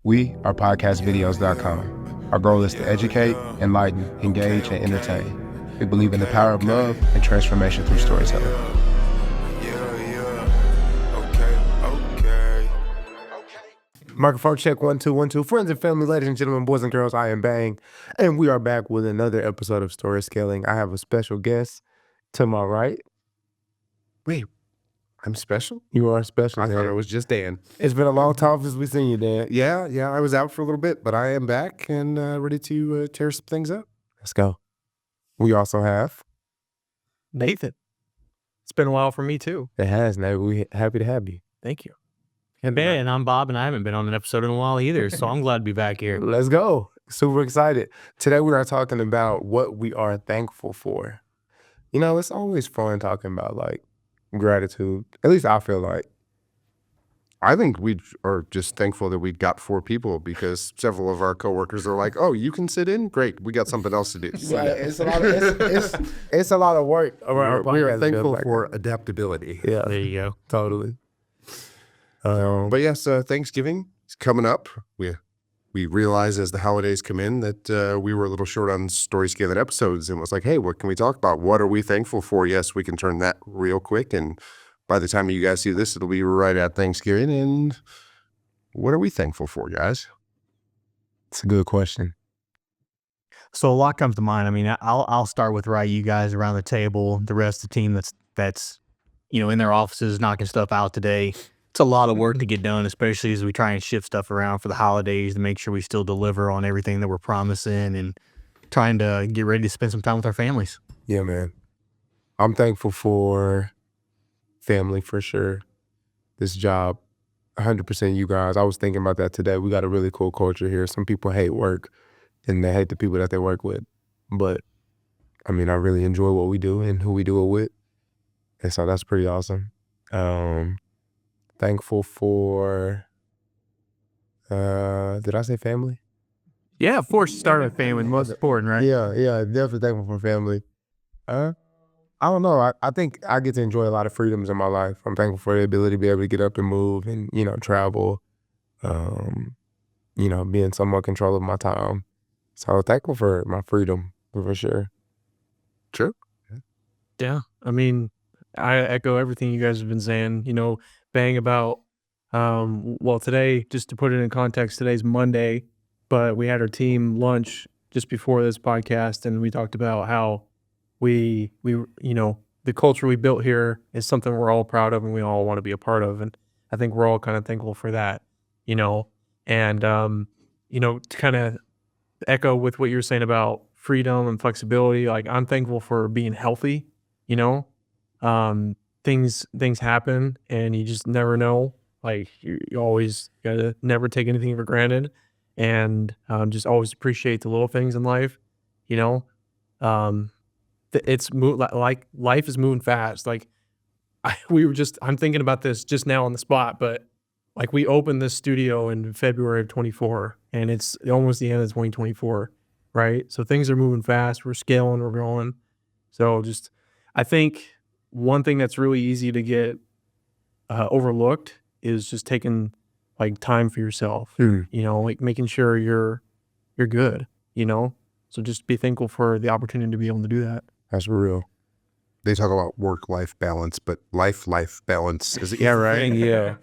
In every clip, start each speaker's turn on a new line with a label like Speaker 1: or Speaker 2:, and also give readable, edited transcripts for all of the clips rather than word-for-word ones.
Speaker 1: We are PodcastVideos.com. Our goal is to educate, enlighten, engage, and entertain. We believe in the power of love and transformation through storytelling. Microphone check 1 2 1 2. Friends and family, ladies and gentlemen, boys and girls, I am Baang, and we are back with another episode of Story Scaling. I have a special guest to my right.
Speaker 2: Wait, I'm special?
Speaker 1: You are special.
Speaker 2: I thought it was just Dan.
Speaker 1: It's been a long time since we seen you, Dan.
Speaker 2: Yeah, I was out for a little bit, but I am back and ready to tear some things up.
Speaker 1: Let's go. We also have
Speaker 3: Nathan. It's been a while for me too.
Speaker 1: It has, Nate. We happy to have you.
Speaker 3: Thank you. And I'm Bob, and I haven't been on an episode in a while either, so I'm glad to be back here.
Speaker 1: Let's go. Super excited. Today we are talking about what we are thankful for. You know, it's always fun talking about like gratitude. At least I feel like.
Speaker 2: I think we are just thankful that we got 4 people because several of our coworkers are like, "Oh, you can sit in? Great, we got something else to do."
Speaker 1: Yeah, it's a lot of work around.
Speaker 2: We are thankful for adaptability.
Speaker 1: Yeah,
Speaker 3: There you go.
Speaker 1: totally.
Speaker 2: But yes, Thanksgiving is coming up. We realized as the holidays come in that we were a little short on story scaling episodes, and was like, "Hey, what can we talk about? What are we thankful for?" Yes, we can turn that real quick, and by the time you guys see this, it'll be right at Thanksgiving. And what are we thankful for, guys?
Speaker 1: It's a good question.
Speaker 3: So a lot comes to mind. I mean, I'll start with you guys around the table, the rest of the team that's in their offices knocking stuff out today. It's a lot of work to get done, especially as we try and shift stuff around for the holidays to make sure we still deliver on everything that we're promising and trying to get ready to spend some time with our families.
Speaker 1: Yeah, man. I'm thankful for family for sure. This job, 100% you guys. I was thinking about that today. We got a really cool culture here. Some people hate work and they hate the people that they work with. But I mean, I really enjoy what we do and who we do it with. And so that's pretty awesome. Thankful for, did I say family?
Speaker 3: Yeah, of course, start with family, most important, right?
Speaker 1: Yeah, definitely thankful for family. I don't know. I think I get to enjoy a lot of freedoms in my life. I'm thankful for the ability to be able to get up and move and, travel, be in somewhat control of my time. So thankful for my freedom, for sure.
Speaker 2: True.
Speaker 3: Yeah. I mean, I echo everything you guys have been saying, Bang about, today, just to put it in context, today's Monday, but we had our team lunch just before this podcast, and we talked about how we the culture we built here is something we're all proud of and we all want to be a part of. And I think we're all kind of thankful for that, and, to kind of echo with what you're saying about freedom and flexibility. Like, I'm thankful for being healthy, things happen and you just never know. Like, you always gotta never take anything for granted and just always appreciate the little things in life, it's like life is moving fast. Like I'm thinking about this just now on the spot, but like we opened this studio in February of 24 and it's almost the end of 2024, right? So things are moving fast. We're scaling, we're growing. So I think one thing that's really easy to get overlooked is just taking like time for yourself, like making sure you're good, So just be thankful for the opportunity to be able to do that.
Speaker 1: That's real.
Speaker 2: They talk about work-life balance, but life balance is
Speaker 1: Yeah, right? Yeah.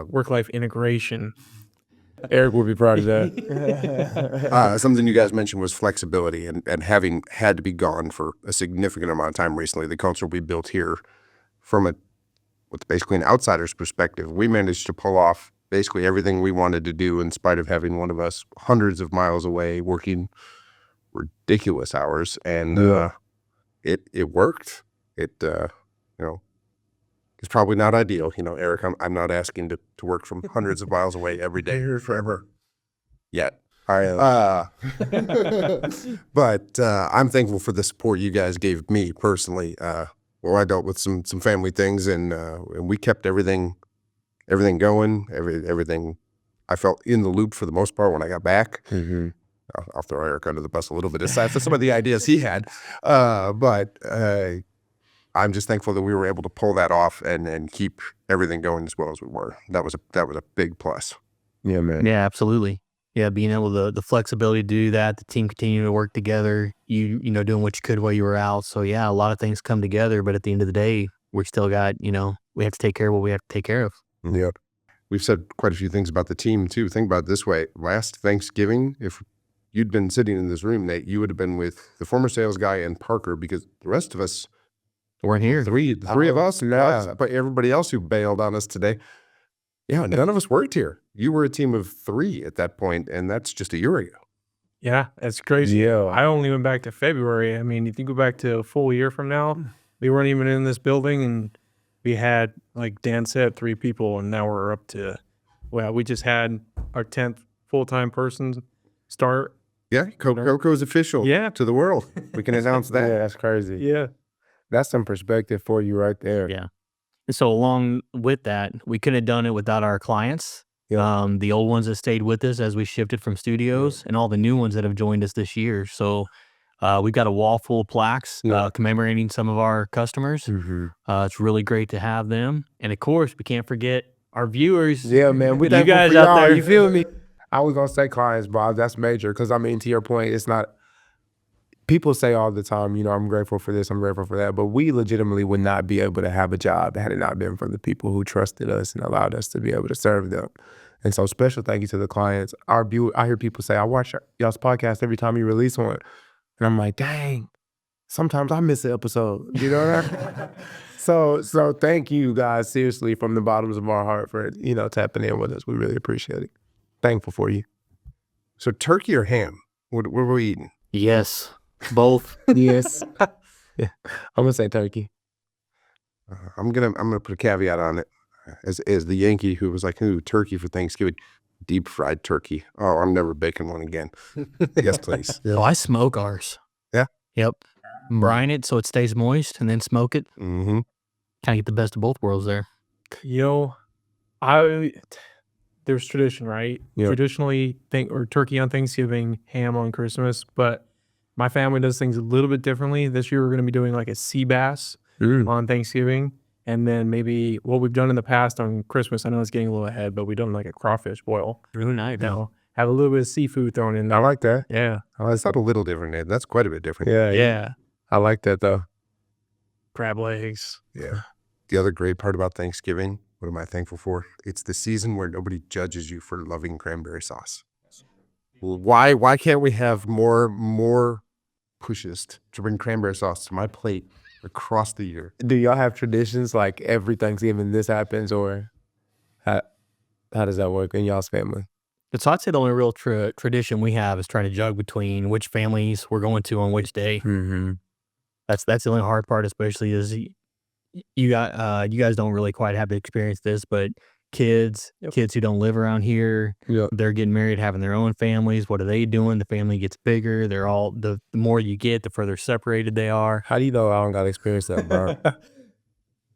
Speaker 3: Work-life integration.
Speaker 1: Eric would be proud of that.
Speaker 2: Something you guys mentioned was flexibility and having had to be gone for a significant amount of time recently. The culture we built here from what's basically an outsider's perspective, we managed to pull off basically everything we wanted to do in spite of having one of us hundreds of miles away working ridiculous hours. And it worked. It's probably not ideal. Eric, I'm not asking to work from hundreds of miles away every day or forever yet. But I'm thankful for the support you guys gave me personally. I dealt with some family things and we kept everything going, everything. I felt in the loop for the most part when I got back.
Speaker 1: Mm-hmm.
Speaker 2: I'll throw Eric under the bus a little bit aside for some of the ideas he had. But I'm just thankful that we were able to pull that off and keep everything going as well as we were. That was a big plus.
Speaker 1: Yeah, man.
Speaker 4: Yeah, absolutely. Yeah, being able to the flexibility to do that, the team continuing to work together, you know, doing what you could while you were out. So yeah, a lot of things come together, but at the end of the day, we still got, you know, we have to take care of what we have to take care of.
Speaker 1: Yep.
Speaker 2: We've said quite a few things about the team too. Think about it this way. Last Thanksgiving, if you'd been sitting in this room, Nate, you would have been with the former sales guy and Parker, because the rest of us,
Speaker 4: We're here.
Speaker 2: the three of us,
Speaker 1: yeah.
Speaker 2: but everybody else who bailed on us today, yeah, none of us worked here. You were a team of 3 at that point, and that's just a year ago.
Speaker 3: Yeah, that's crazy.
Speaker 1: Yeah.
Speaker 3: I only went back to February. I mean, if you go back to a full year from now, we weren't even in this building, and we had, like Dan said, 3 people, and now we're up to, well, we just had our 10th full-time person start.
Speaker 2: Yeah, Coco's official
Speaker 3: Yeah.
Speaker 2: to the world. We can announce
Speaker 1: Yeah,
Speaker 2: that.
Speaker 1: that's crazy.
Speaker 3: Yeah.
Speaker 1: That's some perspective for you right there.
Speaker 4: Yeah. And so along with that, we couldn't have done it without our clients.
Speaker 1: Yeah.
Speaker 4: The old ones that stayed with us as we shifted from studios, and all the new ones that have joined us this year. So we've got a wall full of plaques
Speaker 1: Yeah.
Speaker 4: commemorating some of our customers.
Speaker 1: Mm-hmm.
Speaker 4: It's really great to have them. And of course, we can't forget our viewers.
Speaker 1: Yeah, man. We
Speaker 4: You
Speaker 1: thankful
Speaker 4: guys
Speaker 1: for
Speaker 4: out
Speaker 1: y'all,
Speaker 4: there.
Speaker 1: you feel me? I was gonna say clients, Bob. That's major, because I mean, to your point, it's not. People say all the time, you know, I'm grateful for this, I'm grateful for that, but we legitimately would not be able to have a job had it not been for the people who trusted us and allowed us to be able to serve them. And so, special thank you to the clients. I hear people say, I watch y'all's podcast every time you release one, and I'm like, dang. Sometimes I miss an episode. You know what I mean? So thank you guys, seriously, from the bottoms of our heart for, you know, tapping in with us. We really appreciate it. Thankful for you.
Speaker 2: So turkey or ham? What were we eating?
Speaker 4: Yes, both.
Speaker 1: Yes. Yeah. I'm gonna say turkey.
Speaker 2: I'm gonna put a caveat on it. As the Yankee who was like, "Ooh, turkey for Thanksgiving, deep fried turkey." Oh, I'm never baking one again. Yes, please.
Speaker 4: Oh, I smoke ours.
Speaker 2: Yeah?
Speaker 4: Yep. Brine it so it stays moist, and then smoke it.
Speaker 2: Mm-hmm.
Speaker 4: Kind of get the best of both worlds there.
Speaker 3: You know, there's tradition, right?
Speaker 1: Yep.
Speaker 3: Traditionally, turkey on Thanksgiving, ham on Christmas, but my family does things a little bit differently. This year, we're going to be doing like a sea bass on Thanksgiving, and then maybe what we've done in the past on Christmas. I know it's getting a little ahead, but we've done like a crawfish boil.
Speaker 4: Really nice.
Speaker 3: Now, have a little bit of seafood thrown in
Speaker 1: I
Speaker 3: there.
Speaker 1: like that.
Speaker 3: Yeah,
Speaker 2: It's not a little different, Ed. That's quite a bit different.
Speaker 1: Yeah.
Speaker 3: yeah.
Speaker 1: I like that though.
Speaker 3: Crab legs.
Speaker 2: Yeah. The other great part about Thanksgiving, what am I thankful for? It's the season where nobody judges you for loving cranberry sauce. Why can't we have more pushes to bring cranberry sauce to my plate across the year?
Speaker 1: Do y'all have traditions like every Thanksgiving this happens, or how does that work in y'all's family?
Speaker 4: So I'd say the only real tradition we have is trying to jug between which families we're going to on which day.
Speaker 1: Mm-hmm.
Speaker 4: That's the only hard part, especially is you guys don't really quite have to experience this, but kids who don't live around here,
Speaker 1: Yep.
Speaker 4: they're getting married, having their own families. What are they doing? The family gets bigger. They're all the more you get, the further separated they are.
Speaker 1: How do you know I don't got to experience that, bro?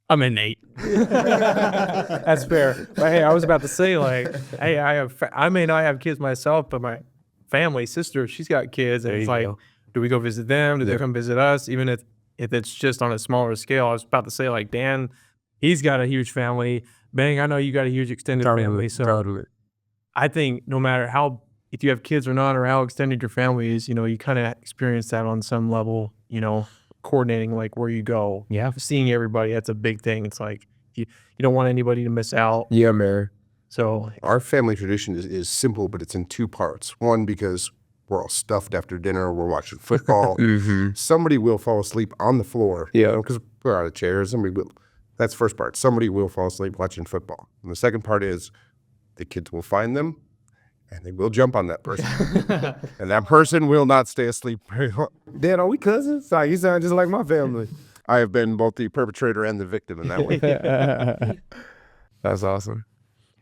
Speaker 4: I'm in Nate.
Speaker 3: That's fair. But hey, I was about to say, like, hey, I may not have kids myself, but my family, sister, she's got kids, and
Speaker 1: There
Speaker 3: it's
Speaker 1: you
Speaker 3: like,
Speaker 1: go.
Speaker 3: do we go visit them? Do they come visit us? Even if it's just on a smaller scale. I was about to say, like, Dan, he's got a huge family. Bang, I know you got a huge extended family. So
Speaker 1: Totally.
Speaker 3: I think no matter if you have kids or not, or how extended your family is, you know, you kind of experience that on some level, you know, coordinating like where you go.
Speaker 4: Yeah.
Speaker 3: Seeing everybody, that's a big thing. It's like you don't want anybody to miss out.
Speaker 1: Yeah, man.
Speaker 3: So
Speaker 2: Our family tradition is simple, but it's in 2 parts. One, because we're all stuffed after dinner, we're watching football.
Speaker 1: Mm-hmm.
Speaker 2: Somebody will fall asleep on the floor.
Speaker 1: Yeah.
Speaker 2: Because we're out of chairs. Somebody will. That's the first part. Somebody will fall asleep watching football. And the second part is the kids will find them and they will jump on that person. And that person will not stay asleep very long.
Speaker 1: Dan, are we cousins? Like, you sound just like my family.
Speaker 2: I have been both the perpetrator and the victim in that way.
Speaker 1: That's awesome.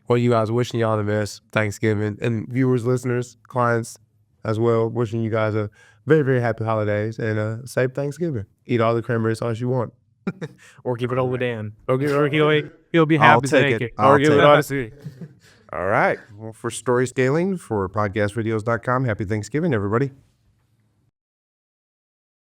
Speaker 1: Well, you guys, wishing y'all the best Thanksgiving, and viewers, listeners, clients as well, wishing you guys a very, very happy holidays and a safe Thanksgiving. Eat all the cranberry sauce you want.
Speaker 3: or give it over to Dan. Or he'll be
Speaker 2: I'll
Speaker 3: happy to
Speaker 2: take
Speaker 3: take
Speaker 2: it.
Speaker 3: it.
Speaker 2: I'll
Speaker 3: Or give
Speaker 2: take
Speaker 3: it
Speaker 2: it.
Speaker 3: honestly.
Speaker 2: All right. Well, for story scaling for PodcastVideos.com, happy Thanksgiving, everybody.